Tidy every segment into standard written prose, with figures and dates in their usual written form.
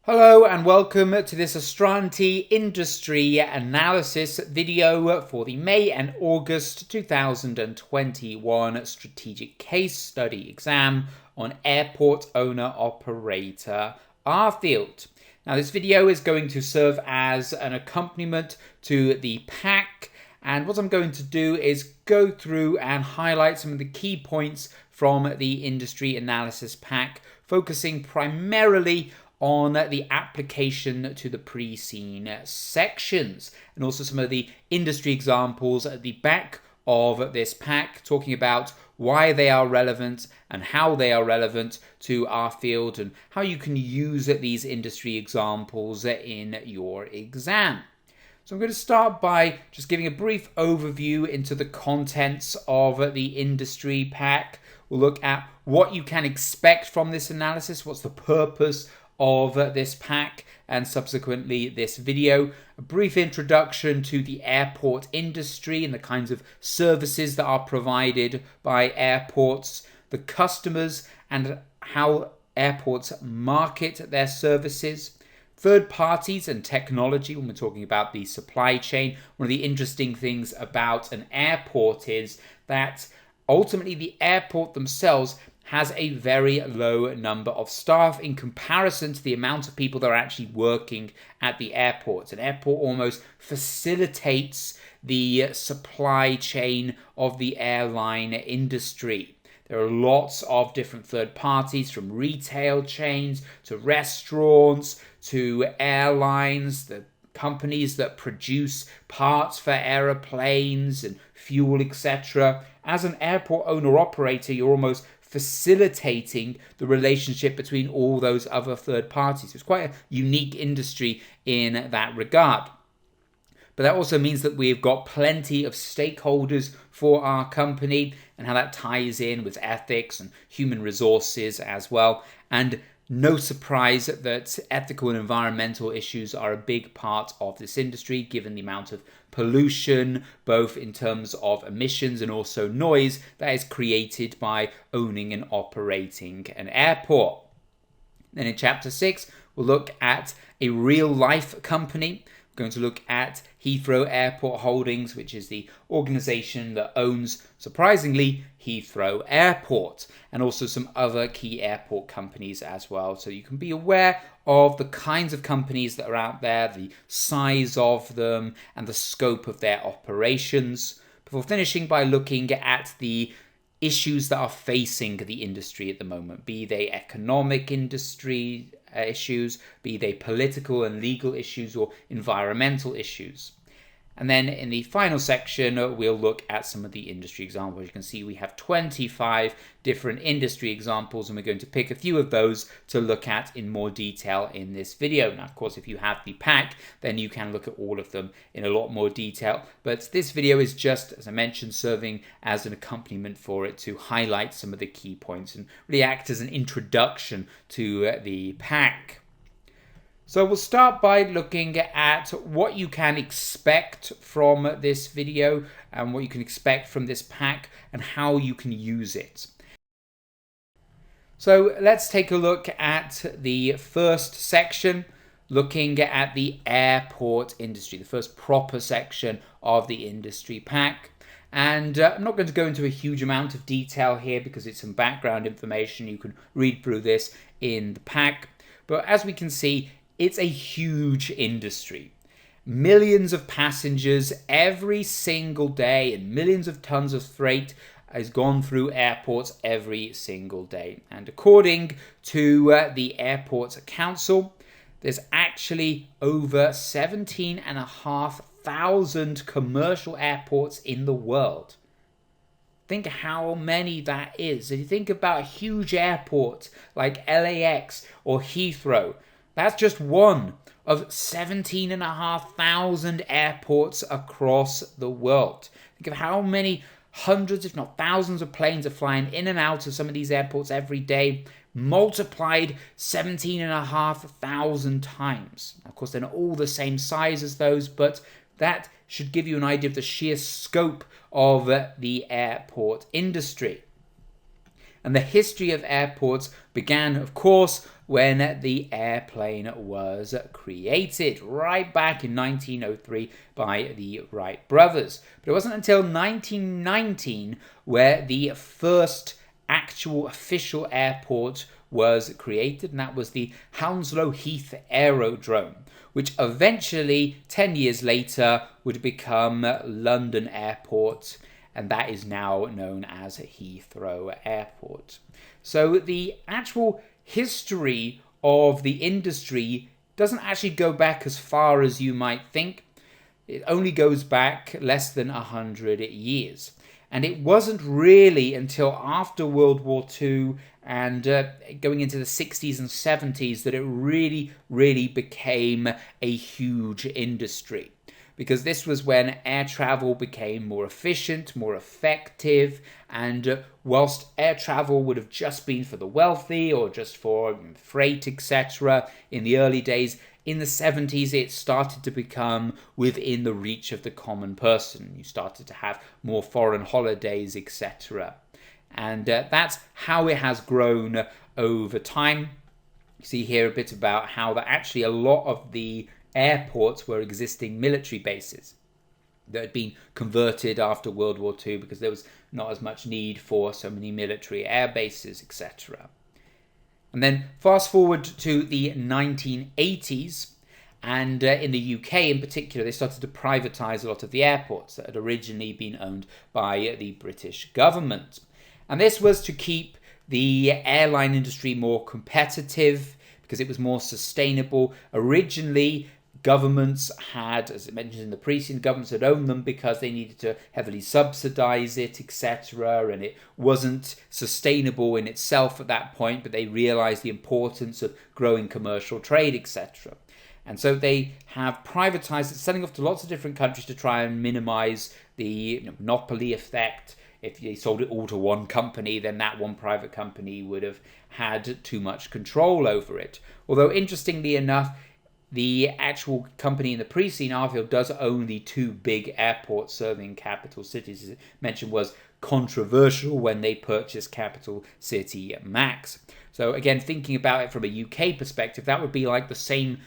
Hello and welcome to this Astranti industry analysis video for the May and August 2021 Strategic Case Study exam on airport owner-operator Arrfield. Now this video is going to serve as an accompaniment to the pack, and what I'm going to do is go through and highlight some of the key points from the industry analysis pack, focusing primarily on the application to the pre-seen sections, and also some of the industry examples at the back of this pack, talking about why they are relevant and how they are relevant to our field and how you can use these industry examples in your exam. So I'm going to start by just giving a brief overview into the contents of the industry pack. We'll look at what you can expect from this analysis, what's the purpose of this pack, and subsequently this video. A brief introduction to the airport industry and the kinds of services that are provided by airports, the customers and how airports market their services, third parties and technology when we're talking about the supply chain. One of the interesting things about an airport is that ultimately the airport themselves has a very low number of staff in comparison to the amount of people that are actually working at the airport. An airport almost facilitates the supply chain of the airline industry. There are lots of different third parties, from retail chains to restaurants to airlines, the companies that produce parts for aeroplanes and fuel, etc. As an airport owner-operator, you're almost facilitating the relationship between all those other third parties. It's quite a unique industry in that regard. But that also means that we've got plenty of stakeholders for our company, and how that ties in with ethics and human resources as well. And no surprise that ethical and environmental issues are a big part of this industry, given the amount of pollution, both in terms of emissions and also noise, that is created by owning and operating an airport. Then in Chapter 6, we'll look at a real-life company. We're going to look at Heathrow Airport Holdings, which is the organization that owns, surprisingly, Heathrow Airport, and also some other key airport companies as well. So you can be aware of the kinds of companies that are out there, the size of them, and the scope of their operations, before finishing by looking at the issues that are facing the industry at the moment, be they economic industry issues, be they political and legal issues, or environmental issues. And then in the final section, we'll look at some of the industry examples. You can see we have 25 different industry examples, and we're going to pick a few of those to look at in more detail in this video. Now, of course, if you have the pack, then you can look at all of them in a lot more detail. But this video is just, as I mentioned, serving as an accompaniment for it to highlight some of the key points and really act as an introduction to the pack. So we'll start by looking at what you can expect from this video and what you can expect from this pack and how you can use it. So let's take a look at the first section, looking at the airport industry, the first proper section of the industry pack. And I'm not going to go into a huge amount of detail here because it's some background information. You can read through this in the pack. But as we can see, it's a huge industry. Millions of passengers every single day and millions of tons of freight has gone through airports every single day. And according to the Airports Council, there's actually over 17,500 commercial airports in the world. Think how many that is. If you think about a huge airport like LAX or Heathrow, that's just one of 17,500 airports across the world. Think of how many hundreds, if not thousands, of planes are flying in and out of some of these airports every day, multiplied 17,500 times. Of course, they're not all the same size as those, but that should give you an idea of the sheer scope of the airport industry. And the history of airports began, of course, when the airplane was created, right back in 1903 by the Wright brothers. But it wasn't until 1919 where the first actual official airport was created, and that was the Hounslow Heath Aerodrome, which eventually, 10 years later, would become London Airport, and that is now known as Heathrow Airport. So the actual history of the industry doesn't actually go back as far as you might think. It only goes back less than 100 years. And it wasn't really until after World War II and going into the 60s and 70s that it really became a huge industry. Because this was when air travel became more efficient, more effective, and whilst air travel would have just been for the wealthy or just for freight, etc., in the early days, in the 70s it started to become within the reach of the common person. You started to have more foreign holidays, etc. And that's how it has grown over time. You see here a bit about how that actually a lot of the airports were existing military bases that had been converted after World War II because there was not as much need for so many military air bases, etc. And then fast forward to the 1980s, and in the UK in particular, they started to privatise a lot of the airports that had originally been owned by the British government. And this was to keep the airline industry more competitive because it was more sustainable. Originally, governments had, as I mentioned in the preceding, governments had owned them because they needed to heavily subsidize it, etc. And it wasn't sustainable in itself at that point, but they realized the importance of growing commercial trade, etc. And so they have privatized it, selling off to lots of different countries to try and minimize the monopoly effect. If they sold it all to one company, then that one private company would have had too much control over it. Although, interestingly enough, the actual company in the pre-scene, Arrfield, does own the two big airports serving capital cities. As I mentioned, was controversial when they purchased Capital City Max. So again, thinking about it from a UK perspective, that would be like the same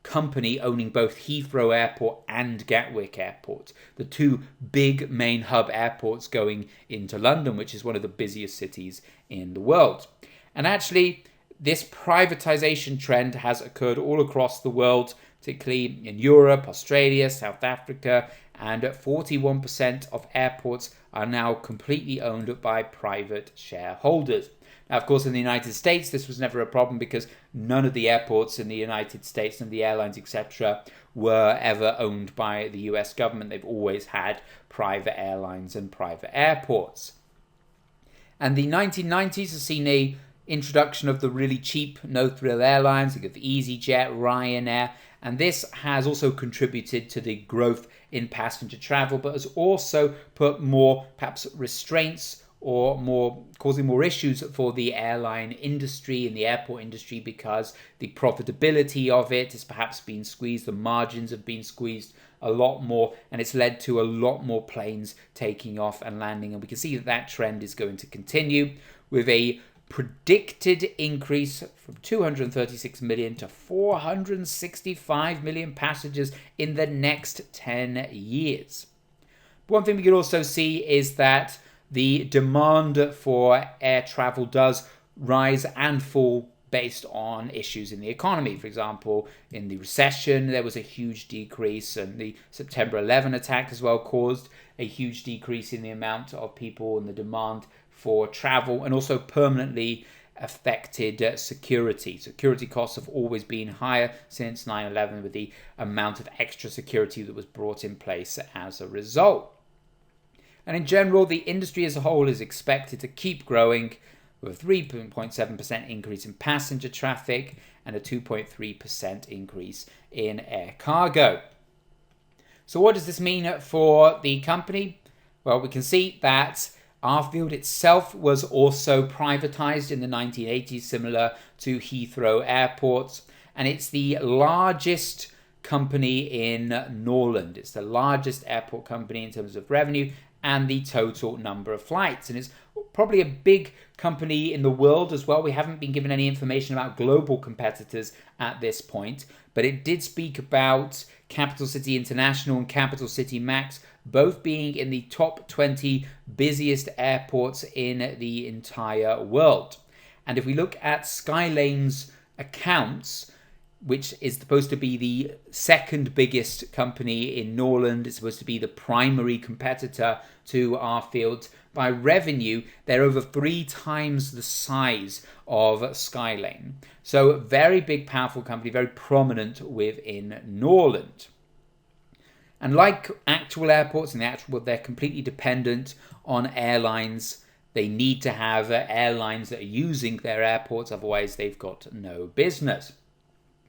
company owning both Heathrow Airport and Gatwick Airport, the two big main hub airports going into London, which is one of the busiest cities in the world. And actually, this privatization trend has occurred all across the world, particularly in Europe, Australia, South Africa, and 41% of airports are now completely owned by private shareholders. Now, of course, in the United States, this was never a problem because none of the airports in the United States and the airlines, etc., were ever owned by the US government. They've always had private airlines and private airports. And the 1990s has seen a introduction of the really cheap no-thrill airlines, think of EasyJet, Ryanair, and this has also contributed to the growth in passenger travel, but has also put more perhaps restraints or more causing more issues for the airline industry and the airport industry because the profitability of it has perhaps been squeezed, the margins have been squeezed a lot more, and it's led to a lot more planes taking off and landing, and we can see that that trend is going to continue with a predicted increase from 236 million to 465 million passengers in the next 10 years. But one thing we can also see is that the demand for air travel does rise and fall based on issues in the economy. For example, in the recession, there was a huge decrease, and the September 11 attack as well caused a huge decrease in the amount of people and the demand for travel, and also permanently affected security. Security costs have always been higher since 9/11 with the amount of extra security that was brought in place as a result. And in general, the industry as a whole is expected to keep growing with a 3.7% increase in passenger traffic and a 2.3% increase in air cargo. So what does this mean for the company? Well, we can see that Arrfield itself was also privatized in the 1980s, similar to Heathrow Airport, and it's the largest company in Norland. It's the largest airport company in terms of revenue, and the total number of flights. And it's probably a big company in the world as well. We haven't been given any information about global competitors at this point, but it did speak about Capital City International and Capital City Max both being in the top 20 busiest airports in the entire world. And if we look at Skylane's accounts, which is supposed to be the second biggest company in Norland, it's supposed to be the primary competitor to Arrfield. By revenue, they're over 3 times the size of Skylane. So very big, powerful company, very prominent within Norland. And like actual airports in the actual world, they're completely dependent on airlines. They need to have airlines that are using their airports, otherwise they've got no business.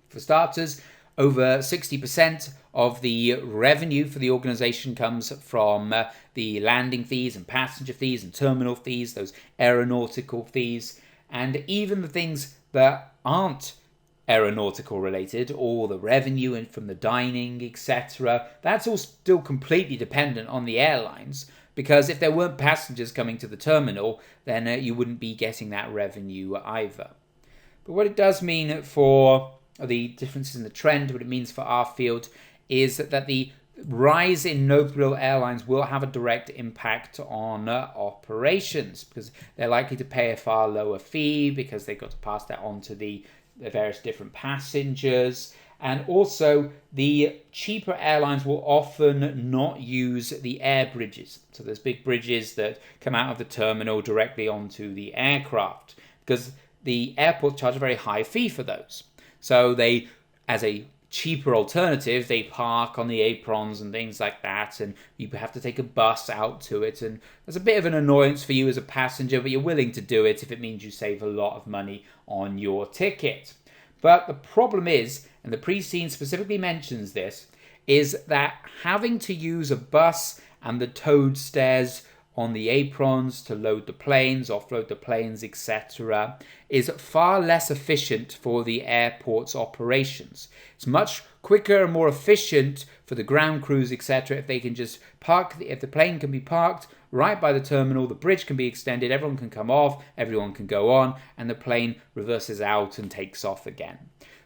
For starters, over 60% of the revenue for the organization comes from the landing fees and passenger fees and terminal fees, those aeronautical fees, and even the things that aren't aeronautical related, all the revenue and from the dining, etc. That's all still completely dependent on the airlines, because if there weren't passengers coming to the terminal, then you wouldn't be getting that revenue either. But what it does mean for the differences in the trend, what it means for Arrfield, is that the rise in no-frill airlines will have a direct impact on operations, because they're likely to pay a far lower fee because they've got to pass that on to the various different passengers. And also, the cheaper airlines will often not use the air bridges. So there's big bridges that come out of the terminal directly onto the aircraft, because the airport charge a very high fee for those. So they, as a cheaper alternative, they park on the aprons and things like that, and you have to take a bus out to it, and there's a bit of an annoyance for you as a passenger, but you're willing to do it if it means you save a lot of money on your ticket. But the problem is, and the pre-scene specifically mentions this, is that having to use a bus and the towed stairs on the aprons to load the planes, offload the planes, etc., is far less efficient for the airport's operations. It's much quicker and more efficient for the ground crews, etc., if they can just park, if the plane can be parked right by the terminal, the bridge can be extended, everyone can come off, everyone can go on, and the plane reverses out and takes off again.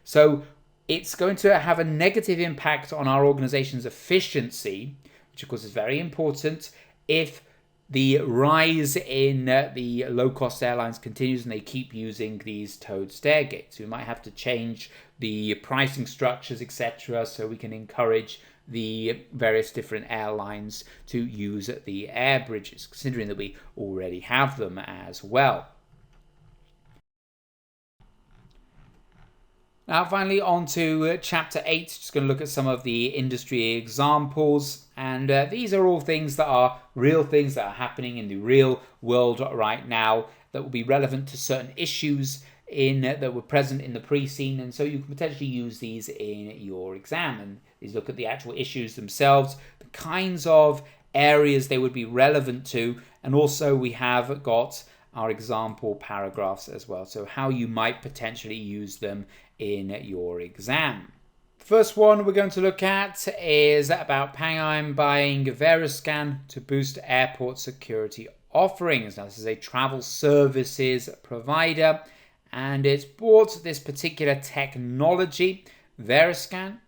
So it's going to have a negative impact on our organization's efficiency, which of course is very important, if the rise in the low-cost airlines continues and they keep using these towed stair gates. We might have to change the pricing structures, etc., so we can encourage the various different airlines to use the air bridges, considering that we already have them as well. Now finally on to chapter 8, just going to look at some of the industry examples, and these are all things that are real things that are happening in the real world right now that will be relevant to certain issues that were present in the pre-scene, and so you can potentially use these in your exam. And these look at the actual issues themselves, the kinds of areas they would be relevant to, and also we have got our example paragraphs as well, so how you might potentially use them in your exam. The first one we're going to look at is about Panheim buying Veriscan to boost airport security offerings. Now, this is a travel services provider, and it's bought this particular technology, Veriscan,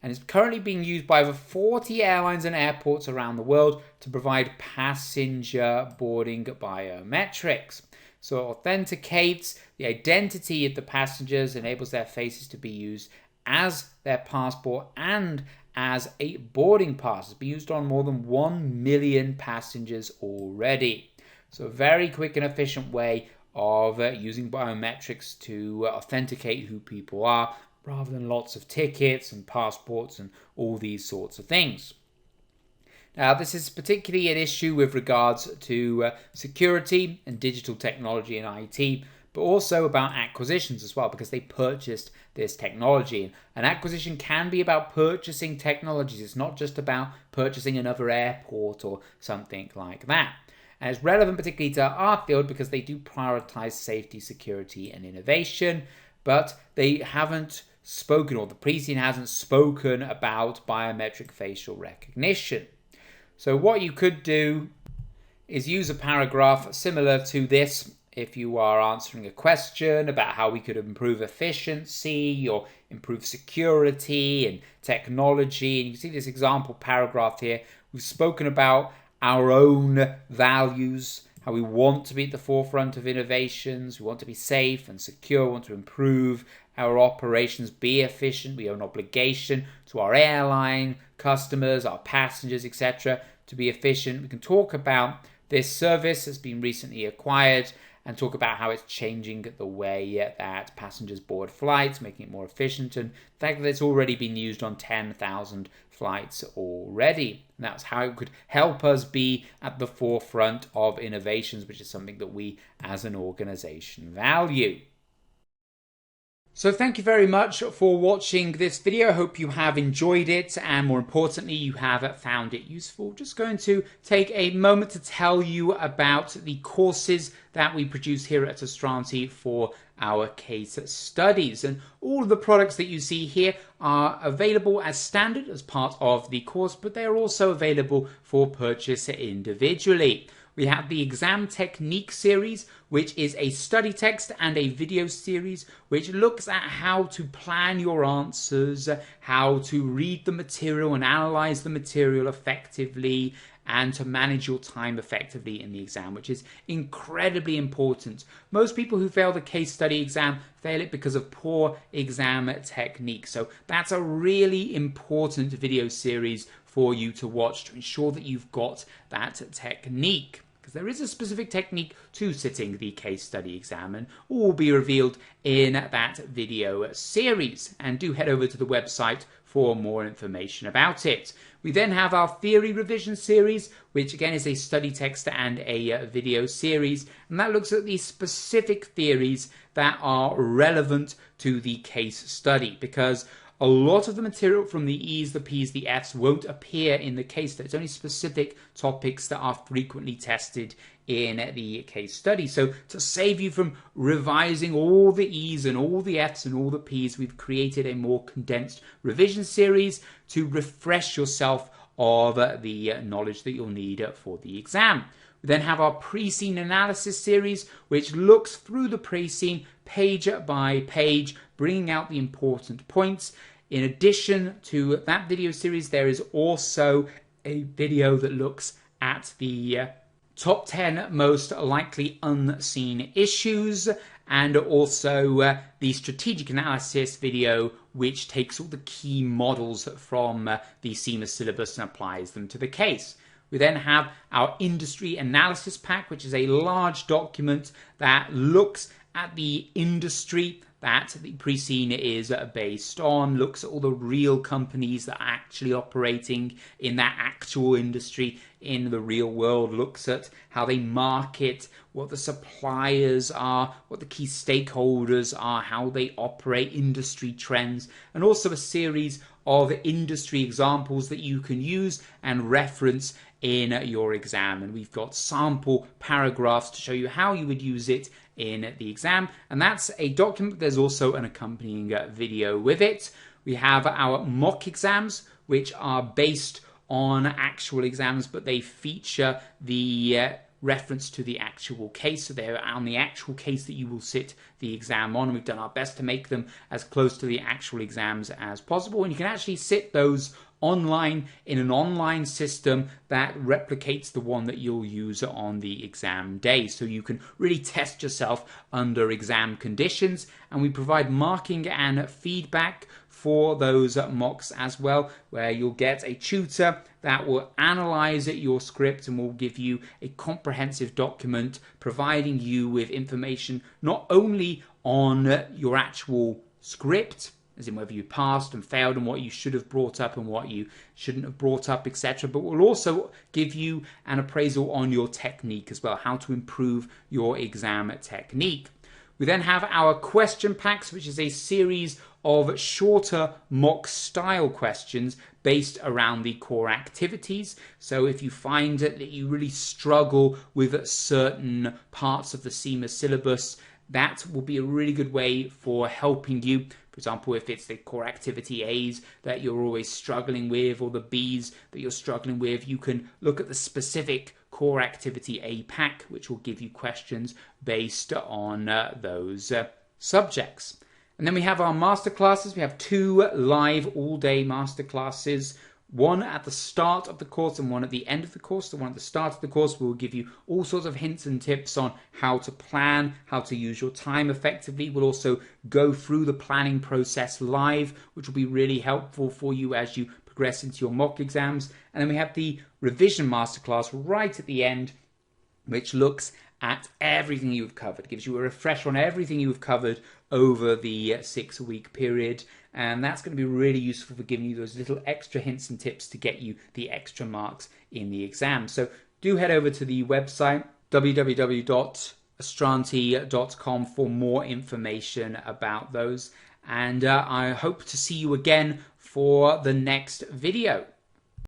and it's currently being used by over 40 airlines and airports around the world to provide passenger boarding biometrics. So it authenticates the identity of the passengers, enables their faces to be used as their passport and as a boarding pass. It's been used on more than 1 million passengers already. So a very quick and efficient way of using biometrics to authenticate who people are, rather than lots of tickets and passports and all these sorts of things. Now, this is particularly an issue with regards to security and digital technology and IT, but also about acquisitions as well, because they purchased this technology. An acquisition can be about purchasing technologies. It's not just about purchasing another airport or something like that. And it's relevant particularly to Arrfield because they do prioritize safety, security, and innovation, but they haven't spoken, or the pre-scene hasn't spoken about biometric facial recognition. So what you could do is use a paragraph similar to this if you are answering a question about how we could improve efficiency or improve security and technology. And you can see this example paragraph here. We've spoken about our own values, how we want to be at the forefront of innovations, we want to be safe and secure, we want to improve our operations, be efficient. We have an obligation to our airline customers, our passengers, etc., to be efficient. We can talk about this service that's been recently acquired and talk about how it's changing the way that passengers board flights, making it more efficient, and the fact that it's already been used on 10,000 flights already. And that's how it could help us be at the forefront of innovations, which is something that we as an organization value. So thank you very much for watching this video. I hope you have enjoyed it and more importantly you have found it useful. Just going to take a moment to tell you about the courses that we produce here at Astranti for our case studies. And all of the products that you see here are available as standard as part of the course, but they are also available for purchase individually. We have the Exam Technique series, which is a study text and a video series, which looks at how to plan your answers, how to read the material and analyze the material effectively, and to manage your time effectively in the exam, which is incredibly important. Most people who fail the case study exam fail it because of poor exam technique. So that's a really important video series for you to watch to ensure that you've got that technique. There is a specific technique to sitting the case study exam, and all will be revealed in that video series. And do head over to the website for more information about it. We then have our theory revision series, which again is a study text and a video series, and that looks at the specific theories that are relevant to the case study, because a lot of the material from the E's, the P's, the F's won't appear in the case study. It's only specific topics that are frequently tested in the case study. So to save you from revising all the E's and all the F's and all the P's, we've created a more condensed revision series to refresh yourself of the knowledge that you'll need for the exam. We then have our pre-scene analysis series, which looks through the pre-scene page by page, bringing out the important points. In addition to that video series, there is also a video that looks at the top 10 most likely unseen issues, and also the strategic analysis video, which takes all the key models from the CIMA syllabus and applies them to the case. We then have our industry analysis pack, which is a large document that looks at the industry that the pre-scene is based on, looks at all the real companies that are actually operating in that actual industry in the real world, looks at how they market, what the suppliers are, what the key stakeholders are, how they operate, industry trends, and also a series of industry examples that you can use and reference in your exam. And we've got sample paragraphs to show you how you would use it in the exam, and that's a document. There's also an accompanying video with it. We have our mock exams, which are based on actual exams, but they feature the reference to the actual case, so they're on the actual case that you will sit the exam on, and we've done our best to make them as close to the actual exams as possible. And you can actually sit those online in an online system that replicates the one that you'll use on the exam day, so you can really test yourself under exam conditions. And we provide marking and feedback for those mocks as well, where you'll get a tutor that will analyze your script and will give you a comprehensive document providing you with information not only on your actual script, as in whether you passed and failed and what you should have brought up and what you shouldn't have brought up, etc. But we'll also give you an appraisal on your technique as well, how to improve your exam technique. We then have our question packs, which is a series of shorter mock style questions based around the core activities. So if you find that you really struggle with certain parts of the CIMA syllabus that will be a really good way for helping you. For example, if it's the core activity A's that you're always struggling with, or the B's that you're struggling with, you can look at the specific core activity A pack, which will give you questions based on those subjects. And then we have our masterclasses. We have 2 live all-day masterclasses, one at the start of the course and one at the end of the course. The one at the start of the course will give you all sorts of hints and tips on how to plan, how to use your time effectively. We'll also go through the planning process live, which will be really helpful for you as you progress into your mock exams. And then we have the revision masterclass right at the end, which looks at everything you've covered, gives you a refresher on everything you've covered over the 6-week period. And that's going to be really useful for giving you those little extra hints and tips to get you the extra marks in the exam. So do head over to the website www.astranti.com for more information about those. And I hope to see you again for the next video.